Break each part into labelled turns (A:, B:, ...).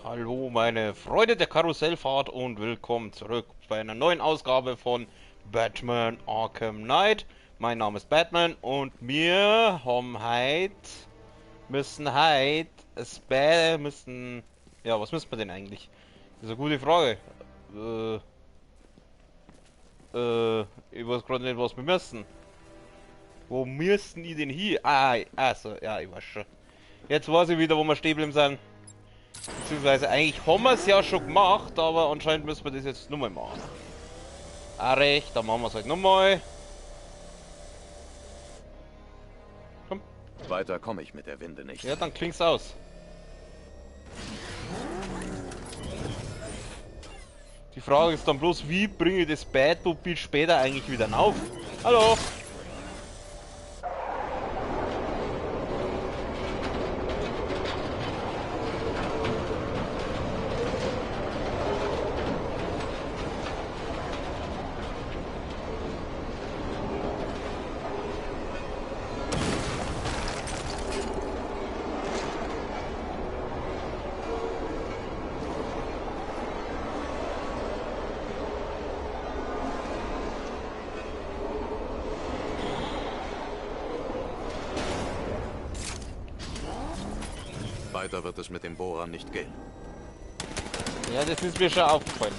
A: Hallo meine Freunde der Karussellfahrt und willkommen zurück bei einer neuen Ausgabe von Batman Arkham Knight. Mein Name ist Batman und wir haben ja, was müssen wir denn eigentlich? Das ist eine gute Frage. Äh, ich weiß gerade nicht, was wir müssen. Wo müssen die denn hier? So, ja, ich weiß schon. Jetzt weiß ich wieder, wo wir stehen geblieben sind. Beziehungsweise eigentlich haben wir es ja schon gemacht, aber anscheinend müssen wir das jetzt nochmal machen. Ah recht, dann machen wir es halt nochmal. Komm.
B: Weiter komme ich mit der Winde nicht.
A: Ja, dann klingt's aus. Die Frage ist dann bloß, wie bringe ich das Batmobil später eigentlich wieder auf? Hallo!
B: Weiter wird es mit dem Bohrer nicht gehen.
A: Ja, das ist mir schon aufgefallen.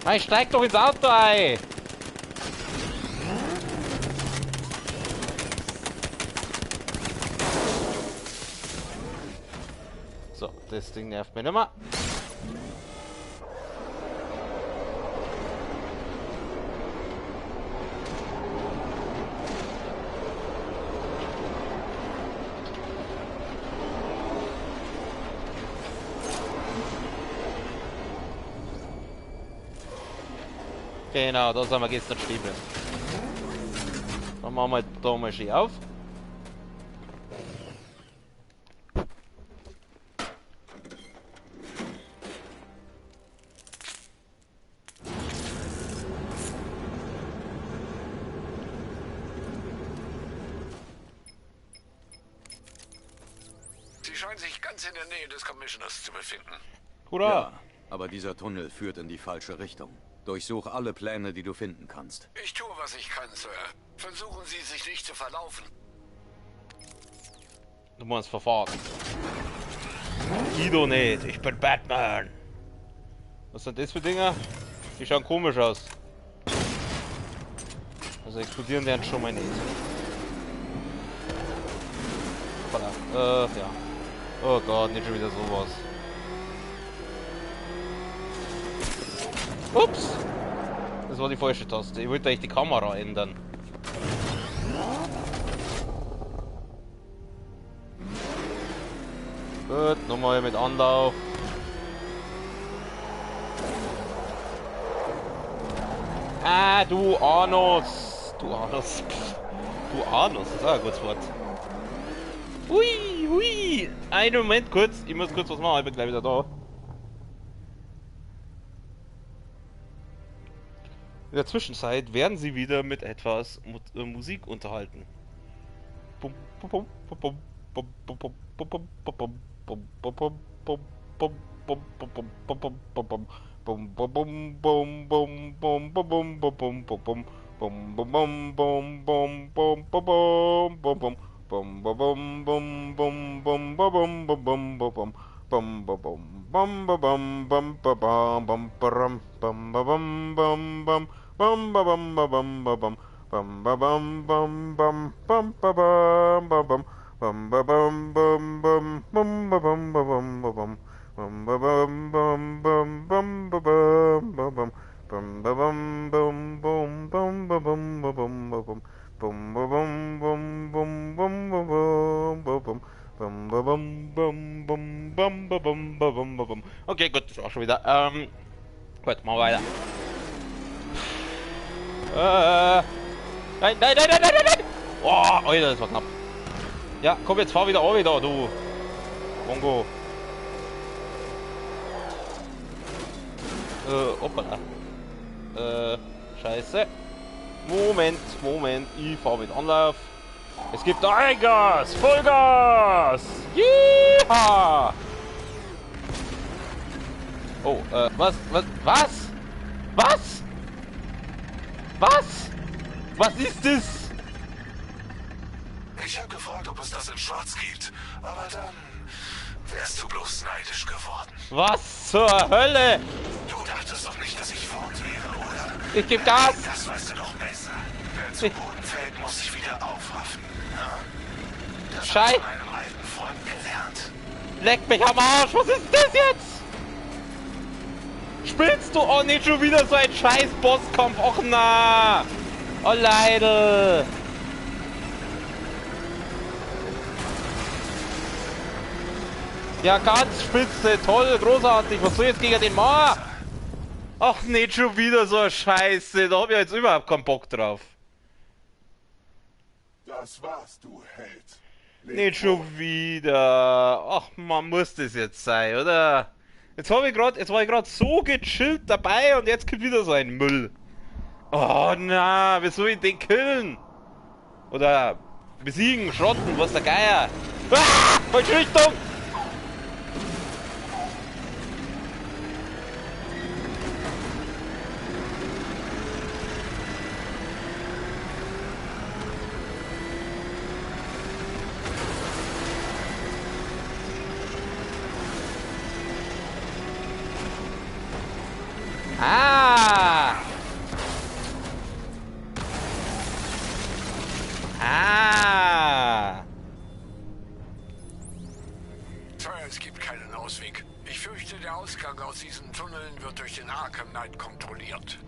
A: Hey, steig doch ins Auto ein! So, das Ding nervt mich nicht mehr. Genau, da sind wir gestern stehen. Dann machen wir da mal schön auf.
C: Sie scheinen sich ganz in der Nähe des Commissioners zu befinden.
A: Hurra!
B: Ja, aber dieser Tunnel führt in die falsche Richtung. Durchsuch alle Pläne, die du finden kannst.
C: Ich tue, was ich kann, Sir. Versuchen Sie, sich nicht zu verlaufen.
A: Du musst verfahren. Ich doch nicht, ich bin Batman. Was sind das für Dinger? Die schauen komisch aus. Also explodieren die schon mal nicht. Hoppala. Ja. Oh Gott, nicht schon wieder sowas. Ups! Das war die falsche Taste. Ich wollte eigentlich die Kamera ändern. Gut, nochmal mit Anlauf. Ah, du Anus! Du Anus. Du Anus, das ist auch ein gutes Wort. Hui, hui! Einen Moment kurz, ich muss kurz was machen, ich bin gleich wieder da. In der Zwischenzeit werden sie wieder mit etwas Musik unterhalten. Bum ba bum ba bum ba bum bum ba bum bum bum bum ba bum ba bum bum ba bum bum bum bum ba bum ba bum ba bum bum ba bum bum bum bum ba bum ba bum bum ba bum bum bum bum ba bum ba bum ba bum bum ba bum bum bum bum ba bum ba bum bum ba bum bum bum bum ba bum ba bum ba bum. Okay, gut, das war schon wieder. Gut, mal weiter. Nein, nein, nein, nein, nein, nein! Oh, Alter, das war knapp. Ja, komm, jetzt fahr wieder da, du. Bongo. Hoppala. Scheiße. Moment, ich fahr mit Anlauf. Es gibt Vollgas! Vollgas! Jeha! Oh, was? Was ist das?
C: Ich habe gefragt, ob es das in Schwarz gibt. Aber dann wärst du bloß neidisch geworden.
A: Was zur Hölle?
C: Du dachtest doch nicht, dass ich fort wäre, oder?
A: Ich geb Gas!
C: Das weißt du doch besser. Wer zu Boden fällt, muss sich wieder aufraffen. Ja? Das
A: Schei-
C: habe ich von einem alten Freund gelernt.
A: Leck mich am Arsch! Was ist das jetzt? Spielst du auch nicht schon wieder so ein scheiß Bosskampf? Och na! Oh Leidl! Ja, ganz spitze, toll, großartig. Was soll jetzt gegen den machen? Ach, nicht schon wieder so eine Scheiße. Da hab ich jetzt überhaupt keinen Bock drauf.
D: Das war's, du Held.
A: Nicht schon wieder. Ach, man muss das jetzt sein, oder? Jetzt war ich gerade so gechillt dabei und jetzt kommt wieder so ein Müll. Oh na, wie soll ich den killen? Oder besiegen, schrotten, was der Geier? Ah, falsche Richtung! Ah! Ah!
C: Tja, es gibt keinen Ausweg. Ich fürchte, der Ausgang aus diesen Tunneln wird durch den Arkham Knight kontrolliert.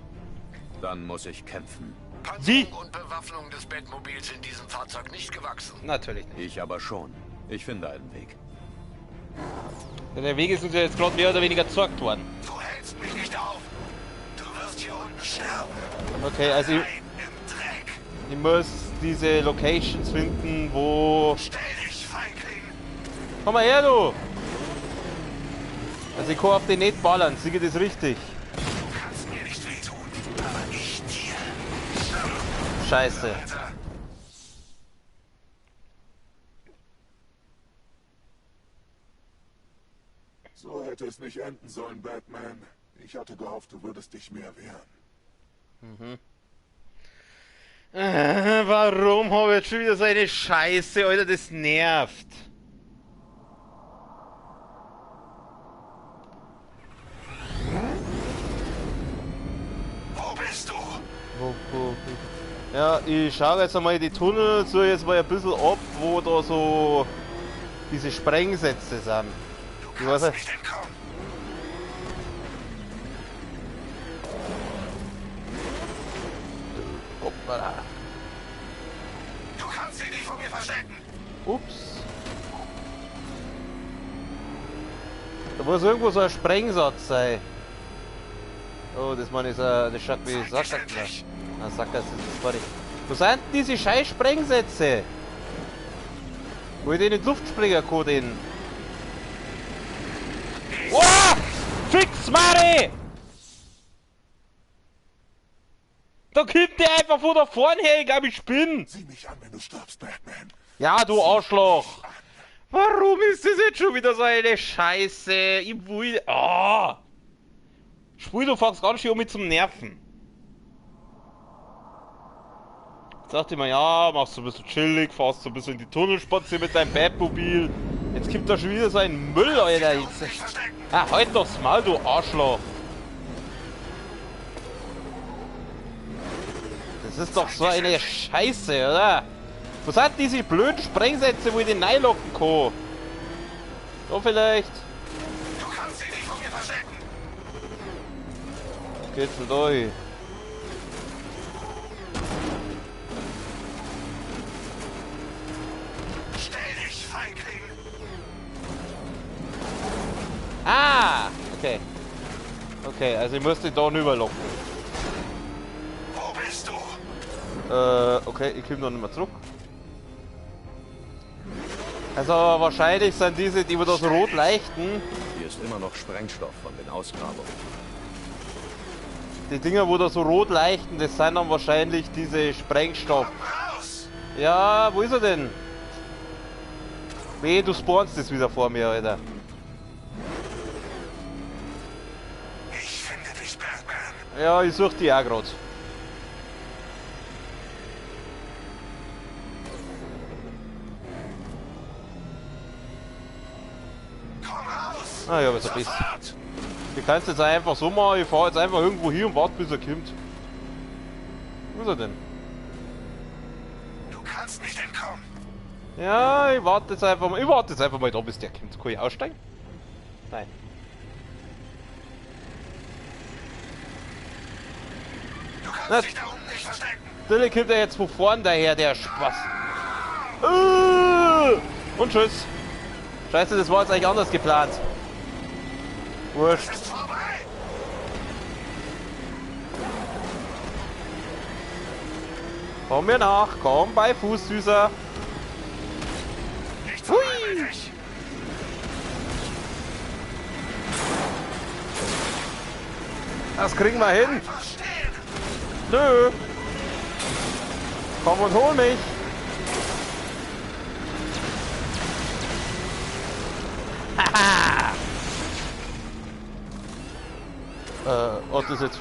B: Dann muss ich kämpfen.
A: Wie?
C: Panzerung und Bewaffnung des Batmobils in diesem Fahrzeug nicht gewachsen.
A: Natürlich nicht.
B: Ich aber schon. Ich finde einen Weg.
A: Der Weg ist uns ja jetzt gerade mehr oder weniger gezeigt worden.
C: Du hältst mich nicht auf. Du wirst hier unten sterben.
A: Okay, also
C: Nein, im Dreck.
A: ich muss diese Locations finden, wo...
C: Stell dich, Feigling.
A: Komm mal her, du! Also ich kann auf den nicht ballern, siege das richtig.
C: Du kannst mir nicht wehtun, aber ich dir.
A: Scheiße.
C: Alter.
D: So hätte es nicht enden sollen, Batman. Ich hatte gehofft, du würdest dich mehr wehren.
A: Warum habe ich jetzt schon wieder so eine Scheiße, Alter, das nervt.
C: Wo bist du?
A: Ja, ich schaue jetzt einmal die Tunnel so jetzt mal ein bisschen ab, wo da so diese Sprengsätze sind.
C: Du
A: Ich weiß
C: kannst
A: nicht.
C: nicht entkommen.
A: Hoppala.
C: Du kannst dich nicht vor mir verstecken.
A: Ups. Da muss irgendwo so ein Sprengsatz sein. Oh, das meine ich, das schaut wie Sackgasse. Na, Sackgasse ist das fertig. Wo sind denn diese scheiß Sprengsätze? Wo ich den in die Luft springen kann, den. Oh! Fix, Mari! Da kommt der einfach von da vorne her, ich glaube, ich spinn.
D: Sieh mich an, wenn du stirbst, Batman.
A: Ja, du Arschloch! Warum ist das jetzt schon wieder so eine Scheiße? Ich will... Ah! Spiel, du fängst ganz schön um mich zum Nerven. Jetzt dachte ich mir, ja, machst du ein bisschen chillig, fährst so ein bisschen in die Tunnelspatze mit deinem Batmobil. Jetzt gibt da schon wieder so ein Müll, Alter. Jetzt. Ah, halt doch's Maul, du Arschloch. Das ist doch so eine Scheiße, oder? Was sind diese blöden Sprengsätze, wo ich den reinlocken kann? So vielleicht.
C: Du kannst dich nicht vor mir verstecken.
A: Was geht's denn da hin?
C: Stell dich, Feigling.
A: Ah! Okay. Okay, also ich muss den da rüberlocken.
C: Wo bist du?
A: Okay, ich komme noch nicht mehr zurück. Also wahrscheinlich sind diese, die wir da so rot leuchten.
B: Hier ist immer noch Sprengstoff von den Ausgrabungen.
A: Die Dinger, wo da so rot leuchten, das sind dann wahrscheinlich diese Sprengstoff.
D: Raus!
A: Ja, wo ist er denn? Weh, du spawnst das wieder vor mir, Alter.
D: Ich finde dich, Batman.
A: Ja, ich such die auch grad.
D: Komm raus!
A: Ah ja, was er ist.
D: Sofort!
A: Du kannst jetzt einfach so machen, ich fahr jetzt einfach irgendwo hier und warte, bis er kommt. Wo ist er denn?
D: Du kannst nicht entkommen.
A: Ja, ich warte jetzt einfach mal. Ich warte jetzt einfach mal da, bis der kommt. Kann ich aussteigen? Nein.
D: Du kannst
A: Na,
D: dich da unten nicht verstecken.
A: natürlich kommt er jetzt von vorn daher, der Spaß. Und tschüss. Scheiße, das war jetzt eigentlich anders geplant. Wurscht.
D: Es ist vorbei.
A: Komm mir nach, komm bei Fuß, Süßer.
D: Nicht vorbei mit dich.
A: Das kriegen wir hin.
D: Einfach stehen.
A: Nö. Komm und hol mich. Haha. Oh, das ist jetzt...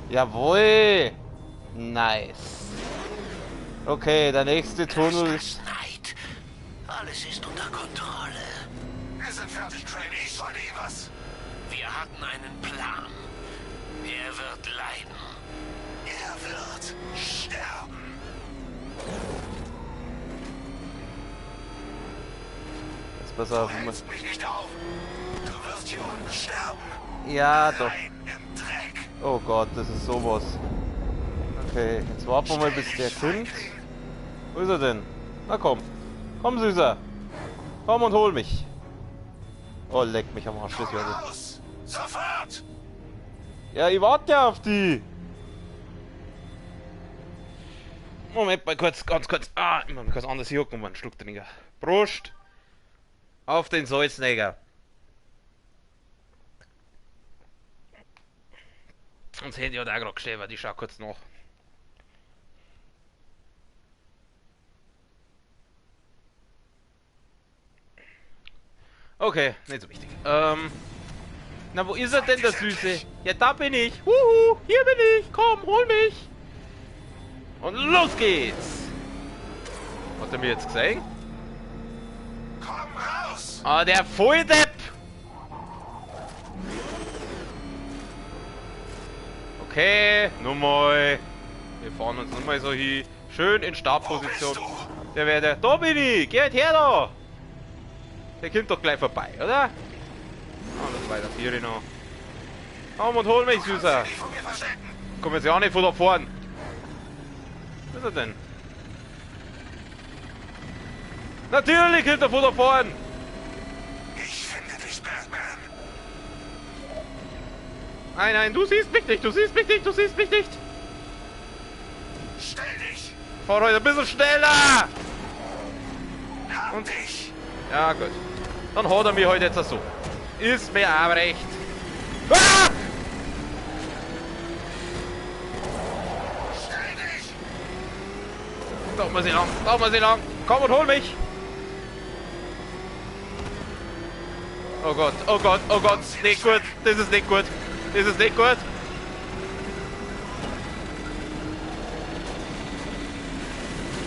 A: Jawohl. Nice. Okay, der nächste Tunnel ist...
E: Neid. Alles ist unter Kontrolle.
D: Wir sind fertig, Crane. Ich soll dir was.
E: Wir hatten einen Plan. Er wird leiden.
D: Er wird sterben.
A: Jetzt pass auf.
D: Du hältst mich nicht auf. Du wirst hier unten sterben.
A: Ja, doch.
D: Nein, im Dreck.
A: Oh Gott, das ist sowas. Okay, jetzt warten wir mal, bis der kommt. Wo ist er denn? Na komm. Komm, Süßer. Komm und hol mich. Oh, leck mich am Arsch. Das
D: Komm
A: werde
D: raus. Sofort.
A: Ja, ich warte ja auf die. Moment mal kurz, ganz kurz. Ah, ich muss kurz anders hier gucken, um einen Schluck trinken. Prost. Auf den Salznäger. Und das Handy hat auch gerade gestellt, ich schau kurz nach. Okay, nicht so wichtig. Na, wo ist er denn, der Süße? Ja, da bin ich. Huhu, hier bin ich. Komm, hol mich. Und los geht's. Hat er mir jetzt gesehen?
D: Komm raus.
A: Ah, der Volldepp. Okay, nur mal. Wir fahren uns nochmal so hin. Schön in Startposition.
D: Wo bist
A: Der wäre der. Da bin ich. Geht her da. Der kommt doch gleich vorbei, oder? Ah, das weiter hier noch. Komm und hol mich, Süßer.
D: Nicht von mir verstecken.
A: Komm jetzt ja auch nicht von da vorn. Was ist er denn? Natürlich kommt er von da vorn.
D: Ich finde dich, Batman.
A: Nein, nein, du siehst mich nicht, du siehst mich nicht, du siehst mich nicht.
D: Stell dich.
A: Fahr heute ein bisschen schneller.
D: Hab
A: Und-
D: dich.
A: Ja, gut. Dann hat er mich heute jetzt so. Ist mir auch recht. Ah!
D: Stell dich.
A: Da muss ich lang, da muss ich lang. Komm und hol mich. Oh Gott, oh Gott, oh Gott. Nicht gut, das ist nicht gut. Das ist nicht gut.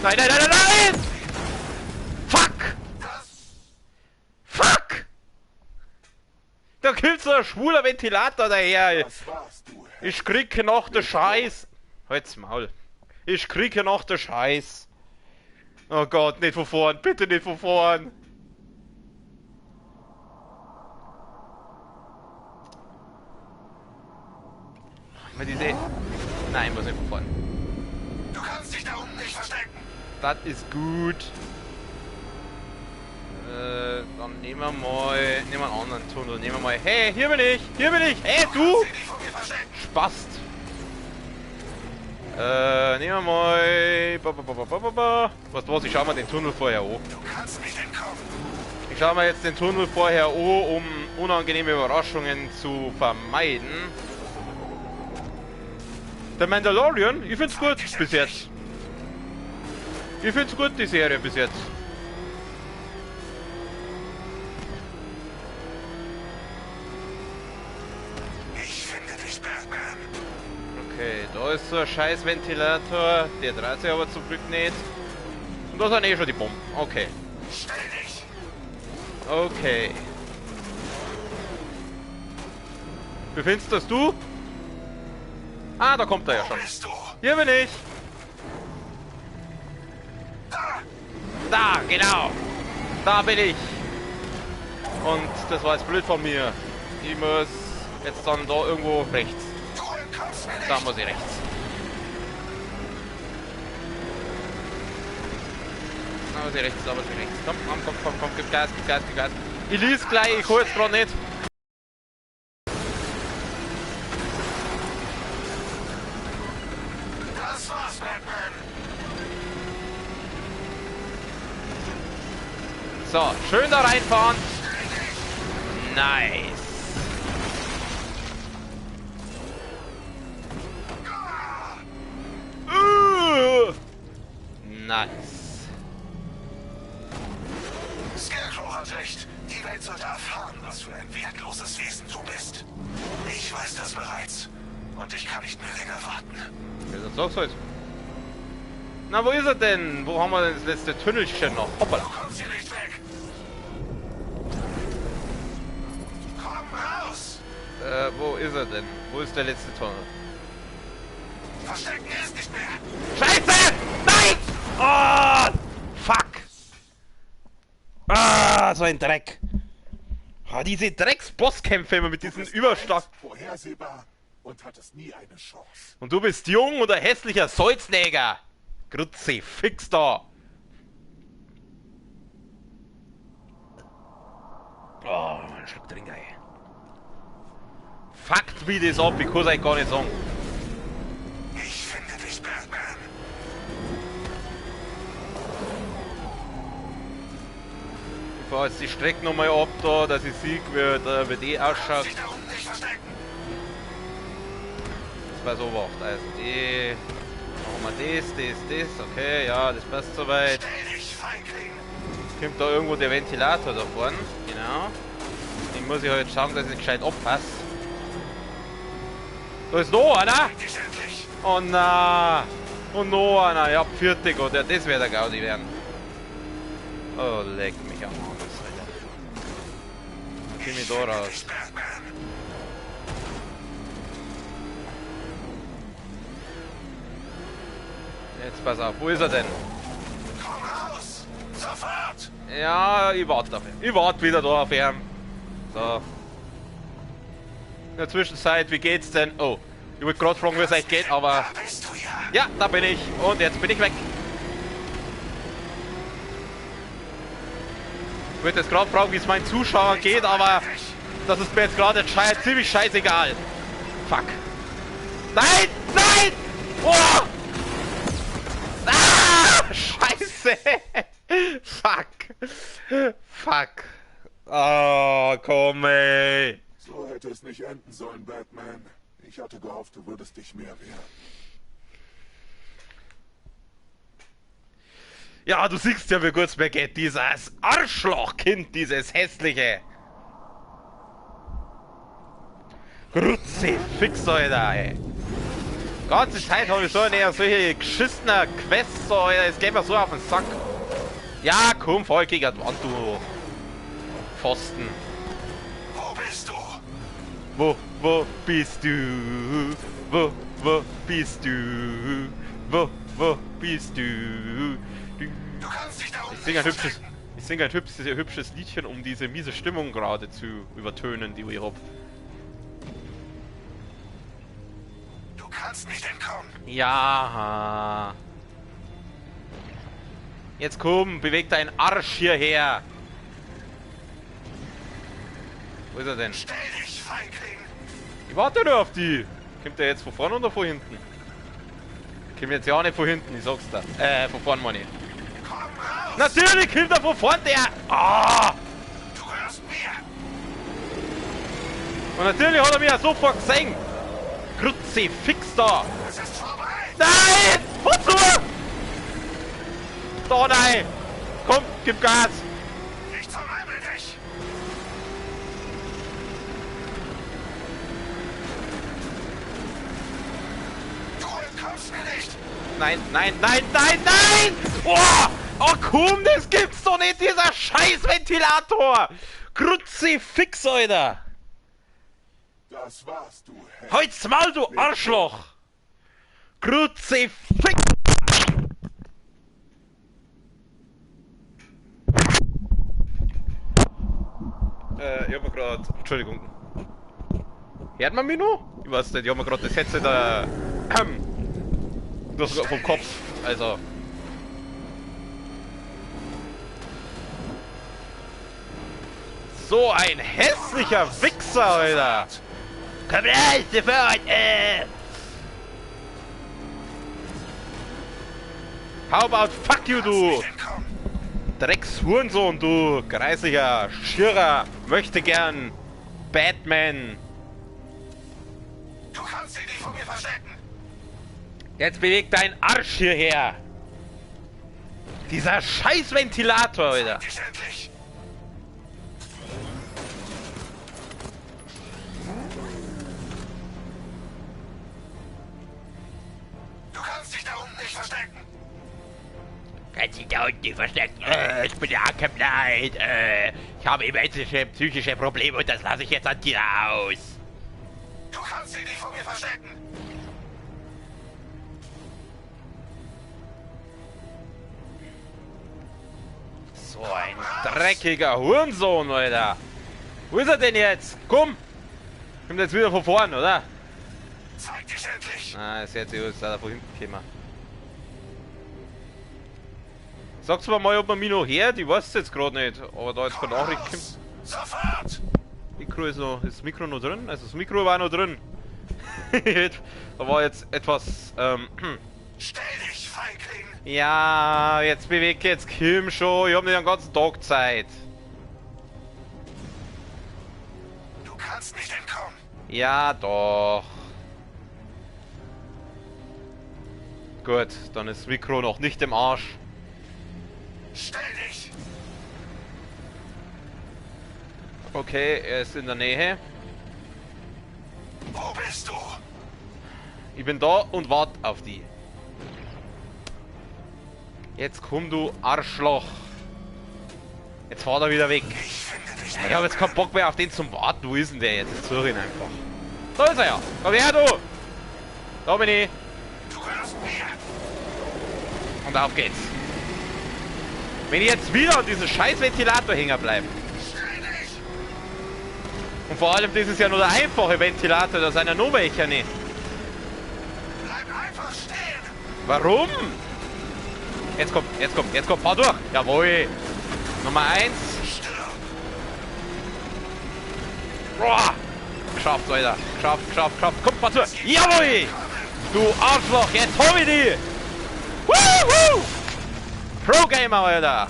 A: Nein, nein, nein, nein, nein! Fuck! Fuck! Da kommt so ein schwuler Ventilator daher.
D: Das war's, du.
A: Ich kriege noch den Scheiß. Halt's Maul. Ich kriege noch den Scheiß. Oh Gott, nicht von vorn. Bitte nicht von vorn. Mal diese... Nein, muss nicht von vorn.
D: Du kannst dich da unten nicht verstecken.
A: Das ist gut. Dann nehmen wir mal... Nehmen wir einen anderen Tunnel. Nehmen wir mal... Hey, hier bin ich! Hier bin ich! Hey, du!
D: Kannst dich nicht von mir verstecken.
A: Spast! Nehmen wir mal... Weißt du was, ich schau mal den Tunnel vorher an.
D: Du kannst nicht entkommen.
A: Ich schau mal jetzt den Tunnel vorher an, um unangenehme Überraschungen zu vermeiden. Der Mandalorian, ich find's gut bis jetzt. Ich find's gut, die Serie bis jetzt.
C: Ich finde dich, Batman.
A: Okay, da ist so ein scheiß Ventilator. Der dreht sich aber zum Glück nicht. Und da sind eh schon die Bomben. Okay.
C: Stell dich.
A: Okay. Wie findest das du? Ah, da kommt er ja
C: Wo
A: schon.
C: bist du?
A: Hier bin ich.
C: Da.
A: Da, genau. Da bin ich. Und das war jetzt blöd von mir. Ich muss jetzt dann da irgendwo rechts.
C: Du entkommst mir nicht.
A: Da muss ich rechts. Da muss ich rechts, da muss ich rechts. Komm, gib Gas, gib Gas, gib Gas. Ich lies gleich, ich hol jetzt gerade nicht.
C: Das war's, Batman.
A: So, schön da reinfahren. Nice. Nice.
C: Scarecrow hat recht. Die Welt sollte erfahren, was für ein wertloses Wesen du bist. Ich weiß das bereits. Und ich kann nicht mehr länger warten.
A: Ja, dann sag's halt. Na, wo ist er denn? Wo haben wir denn das letzte Tunnelchen noch? Hoppala.
C: Du kommst hier nicht weg. Komm raus.
A: Wo ist er denn? Wo ist der letzte Tunnel?
C: Verstecken ist nicht mehr.
A: Scheiße! Nein! Oh! Fuck! Ah, so ein Dreck. Ah, diese Drecks-Bosskämpfe immer mit diesen Überstock.
D: Vorhersehbar und hattest nie eine Chance.
A: Und du bist jung oder hässlicher Solznäger. Grütze, fix da. Oh, ein Schluck trinken, ey. Fuckt wie das ab, ich kann's euch gar nicht sagen.
C: Ich finde dich, Batman.
A: Ich fahr jetzt die Strecke nochmal ab da, dass ich sehe, wie die ausschaut.
C: Sich da unten nicht verstecken.
A: Das war so oft. Also die. Machen wir das. Okay, ja, das passt soweit.
C: Stell dich, Feigling.
A: Kommt da irgendwo der Ventilator da vorne. Genau. Den muss ich halt schauen, dass ich gescheit aufpasse. Da ist noch einer!
C: Dich endlich.
A: Oh na! Und noch einer! Ja, vierte Gott, ja, das wird der Gaudi werden. Oh, leck mich am Arsch, Alter. Geh mich da raus.
C: Dich, Batman.
A: Jetzt pass auf, wo ist er denn?
C: Komm raus. Sofort.
A: Ja, ich warte auf ihn. Ich warte wieder da auf ihn. So. In der Zwischenzeit, wie geht's denn? Oh, ich wollte gerade fragen, wie es euch geht, aber...
C: Da bist du ja.
A: Ja, da bin ich. Und jetzt bin ich weg. Ich wollte jetzt gerade fragen, wie es meinen Zuschauern geht, aber... Das ist mir jetzt gerade ziemlich scheißegal. Fuck. Nein! Nein! Oh! Ah! Scheiße! Fuck! Fuck! Oh, komm ey!
D: So hätte es nicht enden sollen, Batman. Ich hatte gehofft, du würdest dich mehr wehren.
A: Ja, du siehst ja, wie gut es mir geht. Dieses Arschlochkind, dieses hässliche. Grütze, fix, Alter, ey. Ganze Zeit habe ich so eine solche geschissener Quests, so, Alter. Es geht mir so auf den Sack. Ja, komm, voll gegen die Wand, du Pfosten.
C: Wo bist du?
A: Wo bist du? Wo bist du? Wo bist du?
C: Du kannst dich da unten
A: Ich singe ein
C: nicht
A: hübsches,
C: verstecken.
A: ich singe ein hübsches Liedchen, um diese miese Stimmung gerade zu übertönen, die ich hab.
C: Du kannst nicht entkommen.
A: Ja. Jetzt komm, beweg deinen Arsch hierher. Wo ist er denn?
C: Stell dich, Feigling.
A: Ich warte nur auf die. Kommt der jetzt von vorne oder von hinten? Kommt jetzt ja auch nicht von hinten, ich sag's dir. Von vorne meine ich.
C: Komm raus.
A: Natürlich kommt er von vorne, der. Ah!
C: Du gehörst mir.
A: Und natürlich hat er mich ja sofort gesehen. Kruzifix da!
C: Es ist vorbei!
A: Nein! Wozu? Doch nein! Komm, gib Gas!
C: Ich zermalme dich! Du entkommst mir nicht!
A: Nein, nein, nein, nein, nein! Oh, oh komm, das gibt's doch nicht, dieser scheiß Ventilator! Kruzifix, Alter!
D: Das war's, du Held.
A: Halt's Maul, du Arschloch! Kruzifix! Ich hab mir grad... Entschuldigung. Hört man mich noch? Ich weiß nicht, ich hab mir grad das Headset das vom Kopf, also... So ein hässlicher Wichser, Alter! Komm her, sofort, How about fuck you, du!
C: Entkommen!
A: Dreckshurensohn, du! Greislicher, Schirrer, möchte gern Batman!
C: Du kannst dich nicht vor mir verstecken!
A: Jetzt beweg deinen Arsch hierher! Dieser scheiß Ventilator, Alter!
C: Dich endlich! Du kannst dich da unten nicht verstecken!
A: Kannst dich da unten nicht verstecken? Ich bin der Arkham Knight, ich habe immense psychische Probleme und das lasse ich jetzt an dir aus!
C: Du kannst dich nicht vor mir verstecken!
A: So ein dreckiger Hurensohn, Alter! Wo ist er denn jetzt? Komm! Kommt jetzt wieder von vorn, oder?
C: Zeig dich endlich!
A: Ah, es hört sich aus, da von hinten gekommen. Sag's mir mal, ob man mich noch hört, ich weiß es jetzt gerade nicht, aber da jetzt keine Nachricht kommt.
C: Sofort!
A: Mikro ist noch, ist das Mikro noch drin? Also das Mikro war noch drin. Da war jetzt etwas,
C: Stell dich, Feigling!
A: ja, jetzt bewegt jetzt Kim schon, ich hab nicht den ganzen Tag Zeit.
C: Du kannst nicht entkommen!
A: Ja, doch. Gut, dann ist das Mikro noch nicht im Arsch.
C: Stell dich!
A: Okay, er ist in der Nähe.
C: Wo bist du?
A: Ich bin da und wart auf die. Jetzt komm, du Arschloch. Jetzt fahr er wieder weg.
C: Ich finde dich
A: Ja, ich hab jetzt keinen Bock mehr auf den zum Warten. Wo ist denn der jetzt? Jetzt suche ich ihn einfach. Da ist er ja. Komm her, du. Da bin ich.
C: Du gehörst mir!
A: Und auf geht's. Wenn ich jetzt wieder an diesem scheiß Ventilator hängen bleibe.
C: Stell dich!
A: Und vor allem, das ist ja nur der einfache Ventilator, da sind ja noch welche nicht.
C: Bleib einfach stehen!
A: Warum? Jetzt kommt, fahr durch. Jawohl. Nummer 1.
C: Stirb!
A: Boah. Geschafft, Alter. Geschafft. Komm, fahr durch. Jawohl. Du Arschloch, jetzt hol ich die. Woohoo. Pro-Gamer, Alter.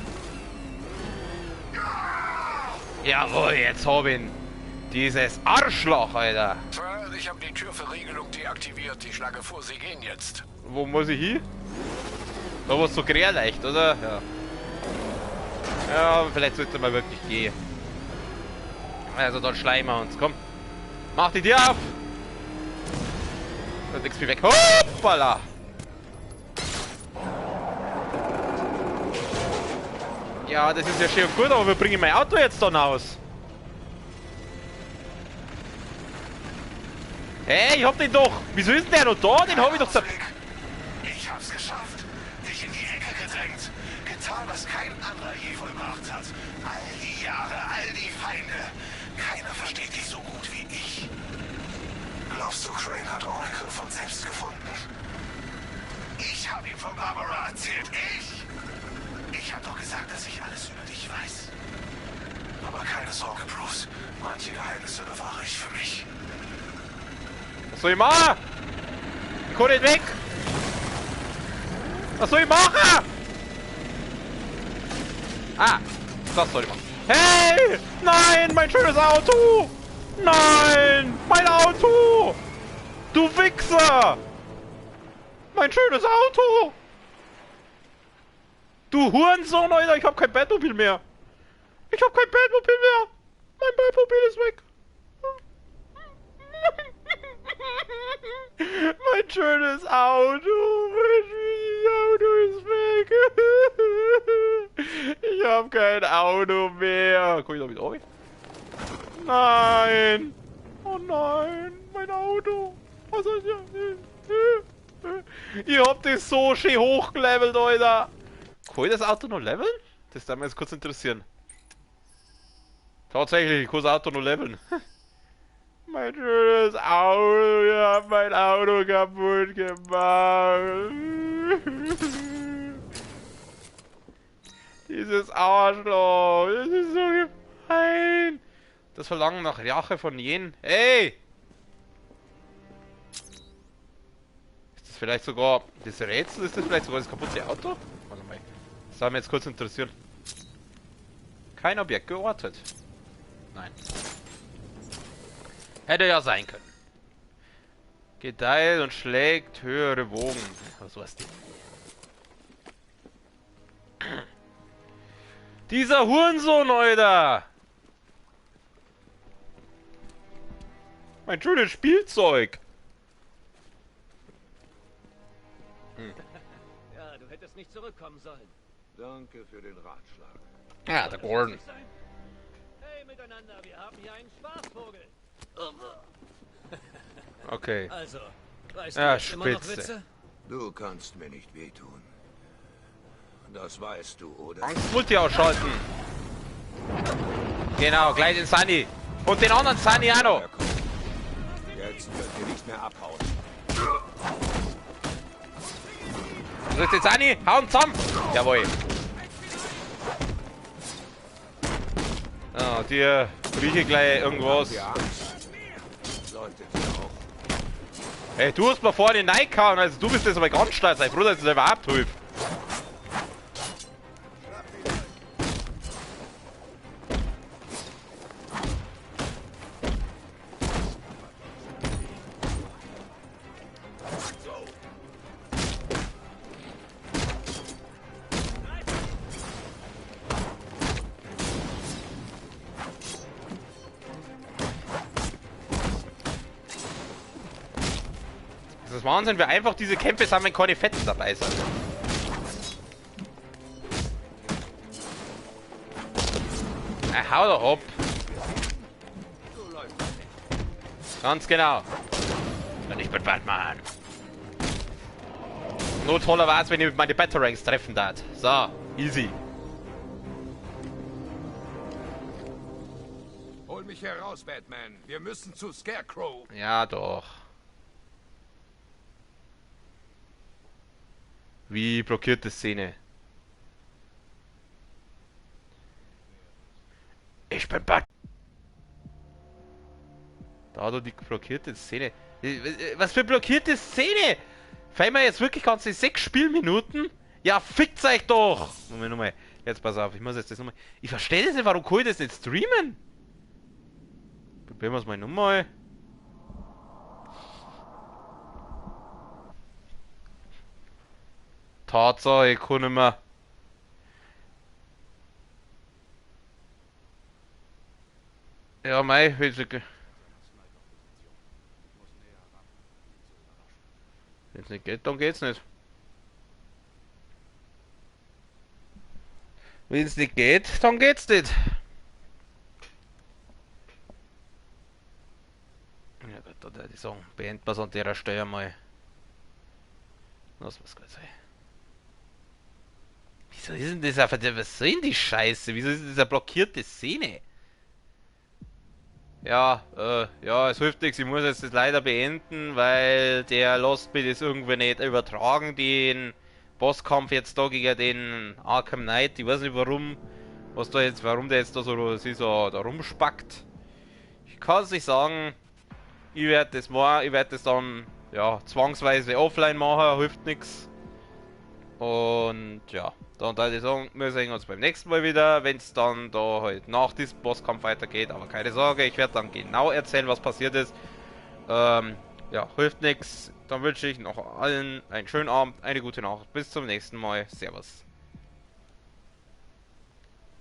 A: Jawohl, jetzt hab ich ihn. Dieses Arschloch, Alter.
E: Sir, ich habe die Türverriegelung deaktiviert. Ich schlage vor, Sie gehen jetzt.
A: Wo muss ich hin? Da war's so quer leicht, oder? Ja. Ja, vielleicht sollte man wirklich gehen. Also dann schleimen wir uns. Komm. Mach die Tür auf! Da nix wie weg. Hoppala! Ja, das ist ja schön und gut, aber wir bringen mein Auto jetzt dann aus. Hey, ich hab den doch! Wieso ist denn der noch da? Den hab ich doch so...
C: Ich hab's geschafft. Dich in die Ecke gedrängt. Getan, was kein anderer je vollbracht hat. All die Jahre, all die Feinde. Keiner versteht dich so gut wie ich. Glaubst du, Crane hat Oracle von selbst gefunden? Ich hab ihm von Barbara erzählt. Ich hab doch gesagt, dass ich alles über dich weiß. Aber keine Sorge, Bruce. Manche Geheimnisse bewahre ich für mich.
A: Was soll ich machen? Ich kann nicht weg! Was soll ich machen? Ah, das soll ich machen. Hey! Nein, mein schönes Auto! Nein! Mein Auto! Du Wichser! Mein schönes Auto! Du Hurensohn, Alter, ich hab kein Batmobil mehr! Ich hab kein Batmobil mehr! Mein Batmobil ist weg! Mein schönes Auto! Mein schönes Auto ist weg! Ich hab kein Auto mehr! Komm ich da mit oben? Nein! Oh nein! Mein Auto! Was soll ich? Ihr habt das so schön hochgelevelt, Alter! Kann ich das Auto noch leveln? Das darf mich jetzt kurz interessieren. Tatsächlich, ich kann das Auto noch leveln. Mein schönes Auto, ihr habt mein Auto kaputt gemacht. Dieses Arschloch, das ist so gemein. Das Verlangen nach Rache von jenen. Ey! Ist das vielleicht sogar das Rätsel? Ist das vielleicht sogar das kaputte Auto? Warte mal. Das soll mich jetzt kurz interessieren. Kein Objekt geortet. Nein. Hätte ja sein können. Gedeiht und schlägt höhere Wogen. Was war's denn? Dieser Hurensohn, Alter! Mein schönes Spielzeug!
F: Ja, du hättest nicht zurückkommen sollen.
B: Danke für den Ratschlag.
A: Ja, der Gordon.
F: Hey, miteinander, wir haben hier einen Spaßvogel.
A: Okay.
F: Also, weißt
A: Ja,
F: du jetzt immer noch
A: Spitze.
F: Witze?
B: Du kannst mir nicht wehtun. Das weißt du, oder?
A: Angstmulti ausschalten. Genau, gleich den Sunny. Und den anderen Sunny auch noch.
B: Jetzt könnt ihr nicht mehr abhauen.
A: Drückt den Sunny, hauen zusammen. Jawohl. Ah, dir rieche gleich irgendwas.
B: Ja. Solltet ihr auch.
A: Hey, du hast mal vorne reingehauen, also du bist jetzt aber ganz stolz. Sei froh, dass es dir überhaupt hilft. Das ist Wahnsinn, wie einfach diese Kämpfe sind, wenn keine Fetten dabei sind. Hau doch ab. Ganz genau. Und ich bin Batman. Nur toller war es, wenn ich meine Batarangs treffen darf. So, easy.
B: Hol mich heraus, Batman. Wir müssen zu Scarecrow.
A: Ja, doch. Wie blockierte Szene. Ich bin Bat. Da du die blockierte Szene. Was für blockierte Szene? Fallen wir jetzt wirklich ganze 6 Spielminuten? Ja, fickt euch doch! Moment, nochmal. Jetzt pass auf, ich muss jetzt das nochmal. Ich verstehe das nicht, warum kann ich das nicht streamen? Probieren wir es mal nochmal. Tatsache, ich kann nicht mehr. Ja, mei, wenn es nicht geht, dann geht's nicht. Wenn es nicht geht, dann geht's nicht. Ja gut, da würde ich sagen, beenden wir es an der Stelle mal. Lass was gut sein. Wieso ist denn das einfach, was soll denn die Scheiße? Wieso ist das eine blockierte Szene? Ja, ja, es hilft nichts, ich muss jetzt das leider beenden, weil der Lost Bit ist irgendwie nicht übertragen, den Bosskampf jetzt da gegen den Arkham Knight. Ich weiß nicht warum, warum der jetzt da so sich so da rumspackt. Ich kann es nicht sagen. Ich werde das dann ja zwangsweise offline machen, hilft nichts. Und ja, dann würde ich sagen, wir sehen uns beim nächsten Mal wieder, wenn es dann da halt nach diesem Bosskampf weitergeht. Aber keine Sorge, ich werde dann genau erzählen, was passiert ist. Ja, hilft nix. Dann wünsche ich noch allen einen schönen Abend, eine gute Nacht. Bis zum nächsten Mal. Servus.